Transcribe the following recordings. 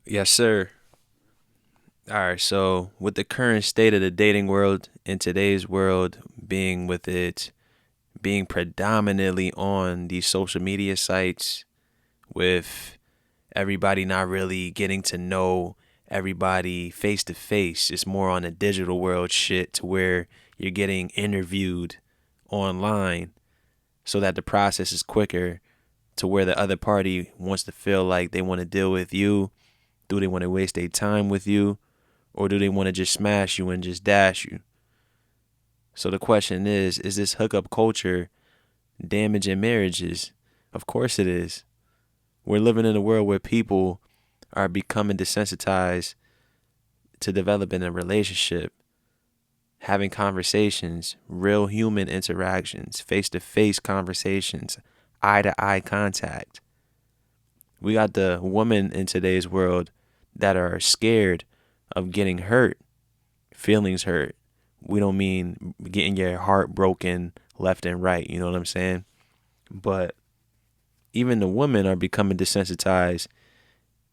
Yes, sir. All right, so with the current state of the dating world in today's world being with it being predominantly on these social media sites with everybody not really getting to know everybody face to face. It's more on a digital world shit to where you're getting interviewed online so that the process is quicker to where the other party wants to feel like they want to deal with you. Do they want to waste their time with you? Or do they want to just smash you and just dash you? So the question is this hookup culture damaging marriages? Of course it is. We're living in a world where people are becoming desensitized to developing a relationship, having conversations, real human interactions, face to face conversations, eye to eye contact. We got the women in today's world that are scared of getting hurt, feelings hurt. We don't mean getting your heart broken left and right, you know what I'm saying? But even the women are becoming desensitized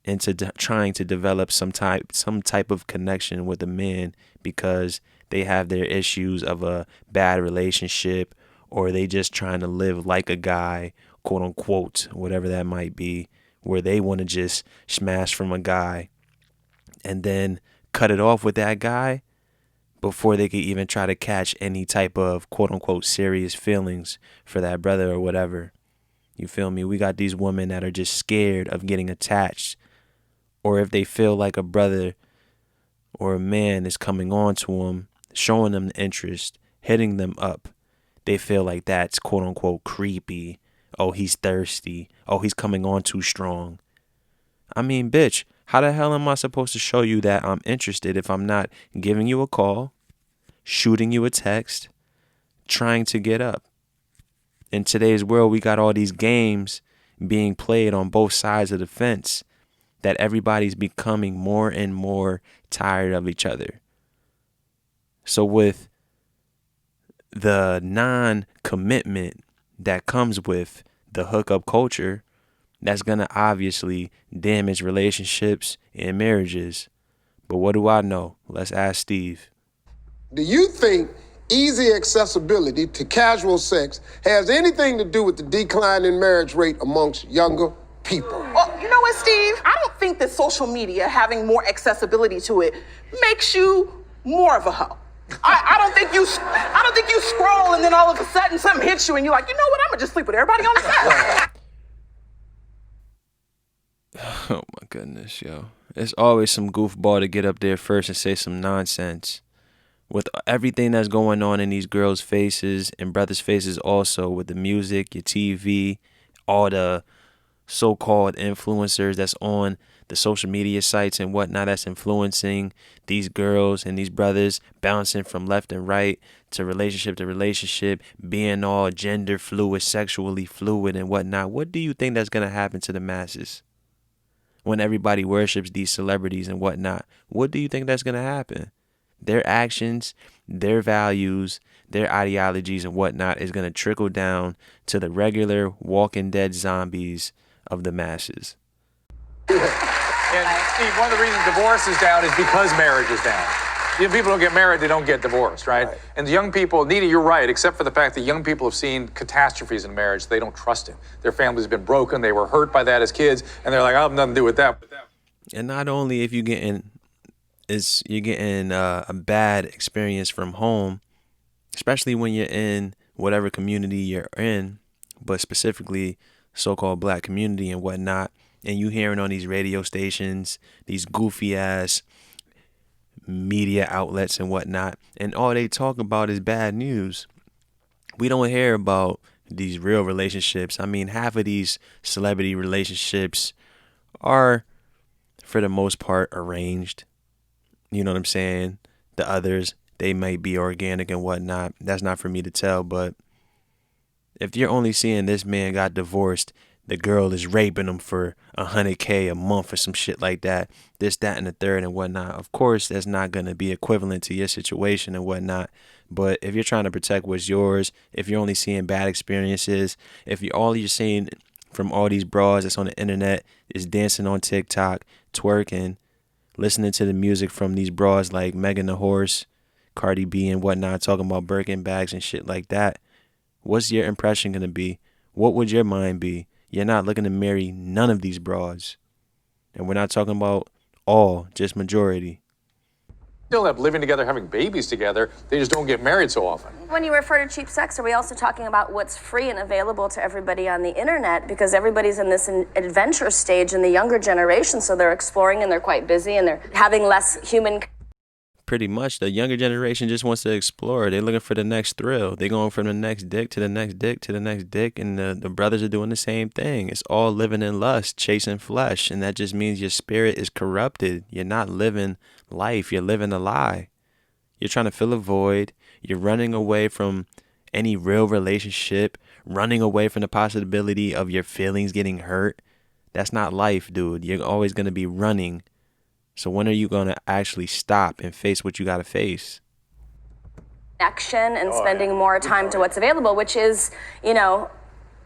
into trying to develop some type of connection with a man because they have their issues of a bad relationship, or they just trying to live like a guy, quote unquote, whatever that might be, where they want to just smash from a guy and then cut it off with that guy before they could even try to catch any type of quote unquote serious feelings for that brother or whatever. You feel me? We got these women that are just scared of getting attached, or if they feel like a brother or a man is coming on to them, showing them interest, hitting them up, they feel like that's quote unquote creepy. Oh, he's thirsty. Oh, he's coming on too strong. I mean, bitch, how the hell am I supposed to show you that I'm interested if I'm not giving you a call, shooting you a text, trying to get up? In today's world, we got all these games being played on both sides of the fence that everybody's becoming more and more tired of each other. So with the non-commitment that comes with the hookup culture, that's going to obviously damage relationships and marriages. But what do I know? Let's ask Steve. Do you think easy accessibility to casual sex has anything to do with the decline in marriage rate amongst younger people? Well, you know what, Steve? I don't think that social media having more accessibility to it makes you more of a hoe. I don't think you scroll and then all of a sudden something hits you and you're like, you know what? I'm gonna just sleep with everybody on the side. Oh my goodness, yo. It's always some goofball to get up there first and say some nonsense. With everything that's going on in these girls' faces and brothers' faces also, with the music, your TV, all the so-called influencers that's on the social media sites and whatnot that's influencing these girls and these brothers, bouncing from left and right to relationship, being all gender fluid, sexually fluid and whatnot. What do you think that's going to happen to the masses when everybody worships these celebrities and whatnot? What do you think that's going to happen? Their actions, their values, their ideologies and whatnot is going to trickle down to the regular walking dead zombies of the masses. And Steve, one of the reasons divorce is down is because marriage is down. You know, people don't get married, they don't get divorced, right? And the young people, Nita, you're right, except for the fact that young people have seen catastrophes in marriage, they don't trust it. Their family's been broken, they were hurt by that as kids, and they're like, I have nothing to do with that. And not only if you're getting a bad experience from home, especially when you're in whatever community you're in, but specifically so-called black community and whatnot, and you hearing on these radio stations, these goofy ass media outlets and whatnot, and all they talk about is bad news. We don't hear about these real relationships. I mean, half of these celebrity relationships are, for the most part, arranged. You know what I'm saying? The others, they might be organic and whatnot. That's not for me to tell, but if you're only seeing this man got divorced, the girl is raping him for $100K a month or some shit like that, this, that, and the third and whatnot. Of course, that's not going to be equivalent to your situation and whatnot. But if you're trying to protect what's yours, if you're only seeing bad experiences, if all you're seeing from all these bras that's on the internet is dancing on TikTok, twerking, listening to the music from these broads like Megan the Horse, Cardi B and whatnot, talking about Birkin bags and shit like that, what's your impression going to be? What would your mind be? You're not looking to marry none of these broads. And we're not talking about all, just majority. Still have living together, having babies together. They just don't get married so often. When you refer to cheap sex, are we also talking about what's free and available to everybody on the internet? Because everybody's in this adventure stage in the younger generation, so they're exploring and they're quite busy and they're having less human. Pretty much, the younger generation just wants to explore. They're looking for the next thrill. They're going from the next dick to the next dick to the next dick, and the brothers are doing the same thing. It's all living in lust, chasing flesh, and that just means your spirit is corrupted. You're not living life. You're living a lie. You're trying to fill a void. You're running away from any real relationship, running away from the possibility of your feelings getting hurt. That's not life, dude. You're always going to be running. So when are you going to actually stop and face what you got to face? Connection and spending more time to what's available, which is,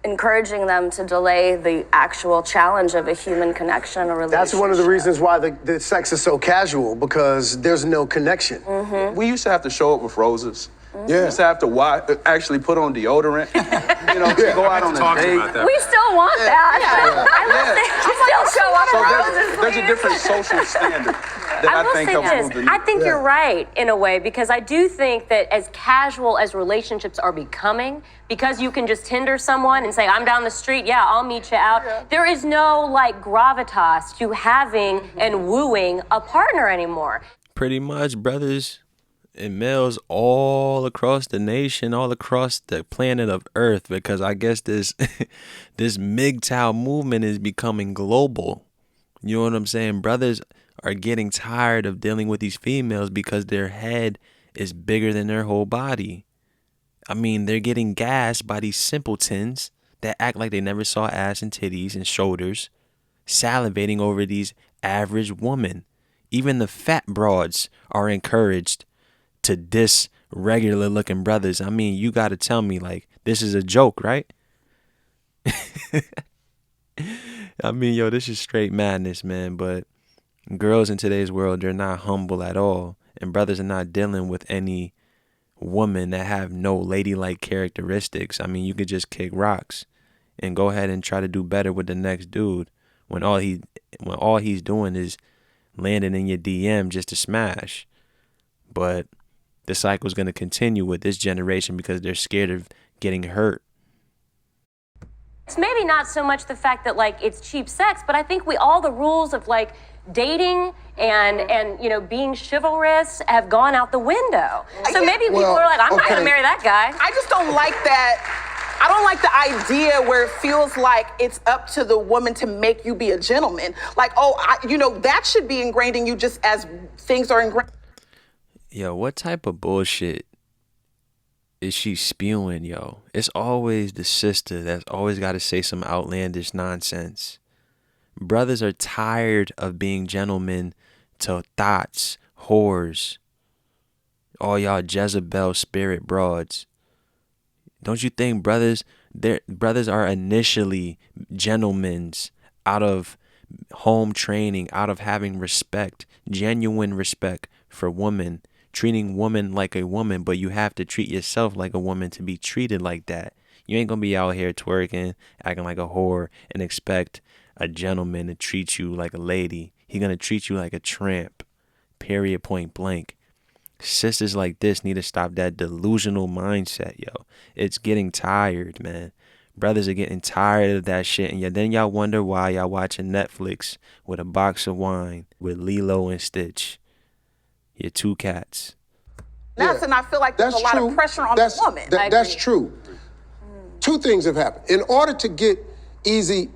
encouraging them to delay the actual challenge of a human connection or relationship. That's one of the reasons why the sex is so casual, because there's no connection. Mm-hmm. We used to have to show up with roses. Mm-hmm. We used to have to actually put on deodorant, to go out on a date. We still want that. I still show up So for roses, there's a please. different social standard that I think helps move the I think you're right in a way, because I do think that as casual as relationships are becoming, because you can just Tinder someone and say, I'm down the street, yeah, I'll meet you out. There is no gravitas to having and wooing a partner anymore. Pretty much, brothers and males all across the nation, all across the planet of Earth, because I guess this this MGTOW movement is becoming global. You know what I'm saying? Brothers are getting tired of dealing with these females because their head is bigger than their whole body. I mean, they're getting gassed by these simpletons that act like they never saw ass and titties and shoulders, salivating over these average women. Even the fat broads are encouraged to diss regular looking brothers. I mean, you got to tell me, this is a joke, right? I mean, yo, this is straight madness, man. But girls in today's world, they're not humble at all. And brothers are not dealing with any women that have no ladylike characteristics. I mean, you could just kick rocks and go ahead and try to do better with the next dude when all he's doing is landing in your DM just to smash. But the cycle is going to continue with this generation because they're scared of getting hurt. It's maybe not so much the fact that it's cheap sex, but I think all the rules of dating and being chivalrous have gone out the window. So maybe people are like, I'm not going to marry that guy. I just don't like that. I don't like the idea where it feels like it's up to the woman to make you be a gentleman. That should be ingrained in you just as things are ingrained. Yo, what type of bullshit is she spewing, yo? It's always the sister that's always got to say some outlandish nonsense. Brothers are tired of being gentlemen to thoughts, whores, all y'all Jezebel spirit broads. Don't you think brothers are initially gentlemen out of home training, out of having respect, genuine respect for women, treating woman like a woman, but you have to treat yourself like a woman to be treated like that. You ain't gonna be out here twerking, acting like a whore, and expect a gentleman to treat you like a lady. He gonna treat you like a tramp. Period, point blank. Sisters like this need to stop that delusional mindset, yo. It's getting tired, man. Brothers are getting tired of that shit, and then y'all wonder why y'all watching Netflix with a box of wine with Lilo and Stitch. Your two cats. And I feel like there's a lot of pressure on the woman. That's true. Two things have happened. In order to get easy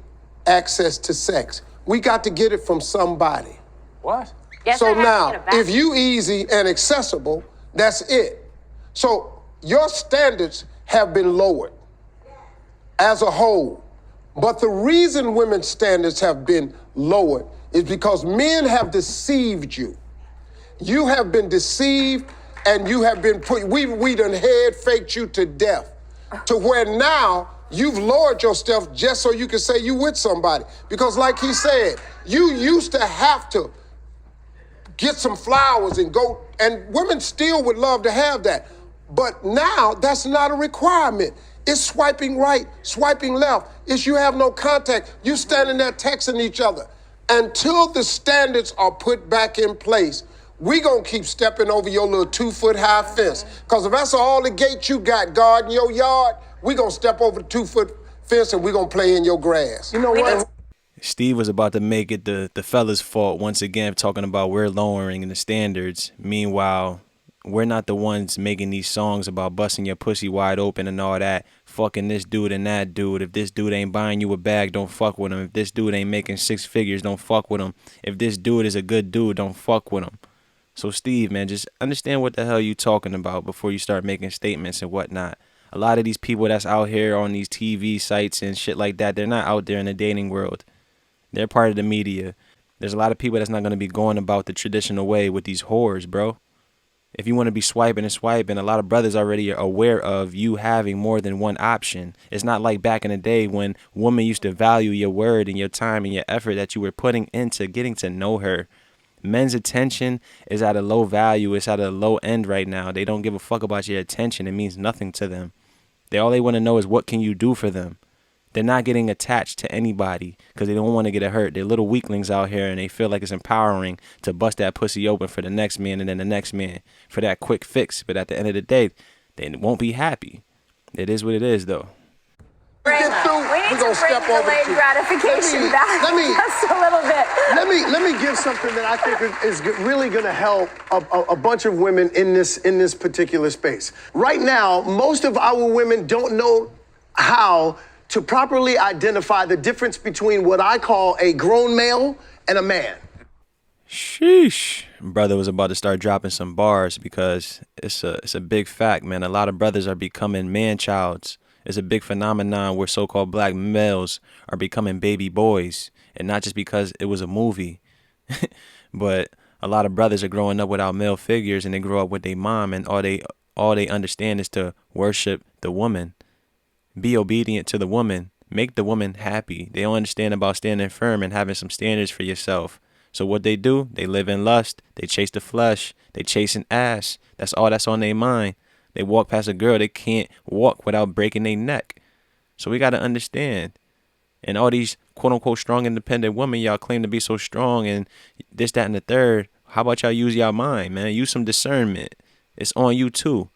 access to sex, we got to get it from somebody. What? Yes, So now, if you easy and accessible, that's it. So your standards have been lowered as a whole. But the reason women's standards have been lowered is because men have deceived you. You have been deceived, and you have been put, we done head faked you to death, to where now You've lowered yourself just so you can say you with somebody. Because like he said, you used to have to get some flowers and go, and women still would love to have that. But now that's not a requirement. It's swiping right, swiping left. It's you have no contact. You standing there texting each other. Until the standards are put back in place, we gonna keep stepping over your little 2-foot high fence. Cause if that's all the gates you got guarding your yard, we gonna step over the 2-foot fence and we gonna play in your grass. You know what? Steve was about to make it the fellas' fault once again, talking about we're lowering the standards. Meanwhile, we're not the ones making these songs about busting your pussy wide open and all that, fucking this dude and that dude. If this dude ain't buying you a bag, don't fuck with him. If this dude ain't making 6 figures, don't fuck with him. If this dude is a good dude, don't fuck with him. So Steve, man, just understand what the hell you talking about before you start making statements and whatnot. A lot of these people that's out here on these TV sites and shit like that, they're not out there in the dating world. They're part of the media. There's a lot of people that's not going to be going about the traditional way with these whores, bro. If you want to be swiping and swiping, a lot of brothers already are aware of you having more than one option. It's not like back in the day when women used to value your word and your time and your effort that you were putting into getting to know her. Men's attention is at a low value. It's at a low end right now. They don't give a fuck about your attention. It means nothing to them. All they want to know is what can you do for them. They're not getting attached to anybody because they don't want to get hurt. They're little weaklings out here and they feel like it's empowering to bust that pussy open for the next man and then the next man for that quick fix. But at the end of the day, they won't be happy. It is what it is, though. We need to bring delayed gratification back just a little bit. Let me give something that I think is really going to help a bunch of women in this particular space. Right now, most of our women don't know how to properly identify the difference between what I call a grown male and a man. Sheesh. Brother was about to start dropping some bars because it's a big fact, man. A lot of brothers are becoming man-childs. It's a big phenomenon where so-called black males are becoming baby boys. And not just because it was a movie, but a lot of brothers are growing up without male figures and they grow up with their mom and all they understand is to worship the woman. Be obedient to the woman. Make the woman happy. They don't understand about standing firm and having some standards for yourself. So what they do, they live in lust. They chase the flesh. They chasing ass. That's all that's on their mind. They walk past a girl. They can't walk without breaking their neck. So we got to understand. And all these quote unquote strong independent women y'all claim to be so strong and this, that, and the third. How about y'all use y'all mind, man? Use some discernment. It's on you too.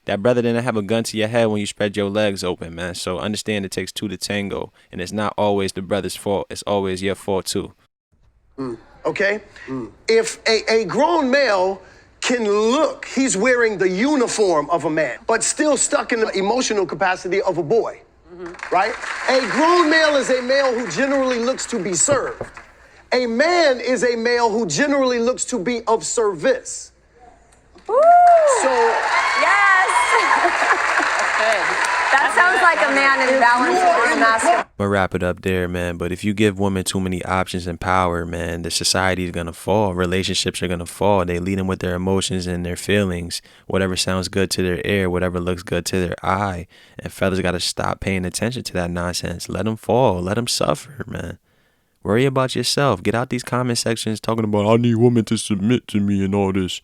That brother didn't have a gun to your head when you spread your legs open, man. So understand it takes two to tango. And it's not always the brother's fault. It's always your fault, too. Okay? If a grown male can look, he's wearing the uniform of a man, but still stuck in the emotional capacity of a boy, right? A grown male is a male who generally looks to be served. A man is a male who generally looks to be of service. Ooh. So, yes. That sounds like a man in balance with his master. I'm gonna wrap it up there, man. But if you give women too many options and power, man, the society is gonna fall. Relationships are gonna fall. They lead them with their emotions and their feelings. Whatever sounds good to their ear, whatever looks good to their eye. And fellas gotta stop paying attention to that nonsense. Let them fall. Let them suffer, man. Worry about yourself. Get out these comment sections talking about I need women to submit to me and all this.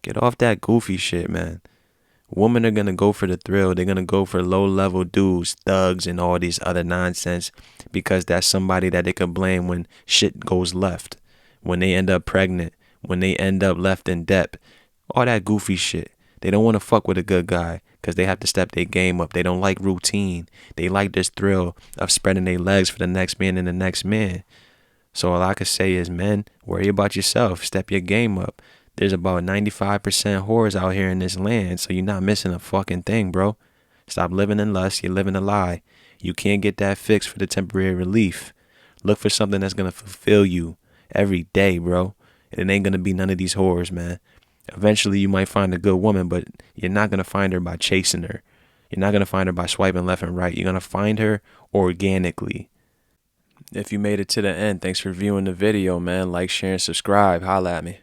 Get off that goofy shit, man. Women are going to go for the thrill. They're going to go for low-level dudes, thugs, and all these other nonsense because that's somebody that they could blame when shit goes left, when they end up pregnant, when they end up left in debt, all that goofy shit. They don't want to fuck with a good guy because they have to step their game up. They don't like routine. They like this thrill of spreading their legs for the next man and the next man. So all I could say is, men, worry about yourself. Step your game up. There's about 95% whores out here in this land, so you're not missing a fucking thing, bro. Stop living in lust. You're living a lie. You can't get that fix for the temporary relief. Look for something that's going to fulfill you every day, bro. And it ain't going to be none of these whores, man. Eventually, you might find a good woman, but you're not going to find her by chasing her. You're not going to find her by swiping left and right. You're going to find her organically. If you made it to the end, thanks for viewing the video, man. Like, share, and subscribe. Holla at me.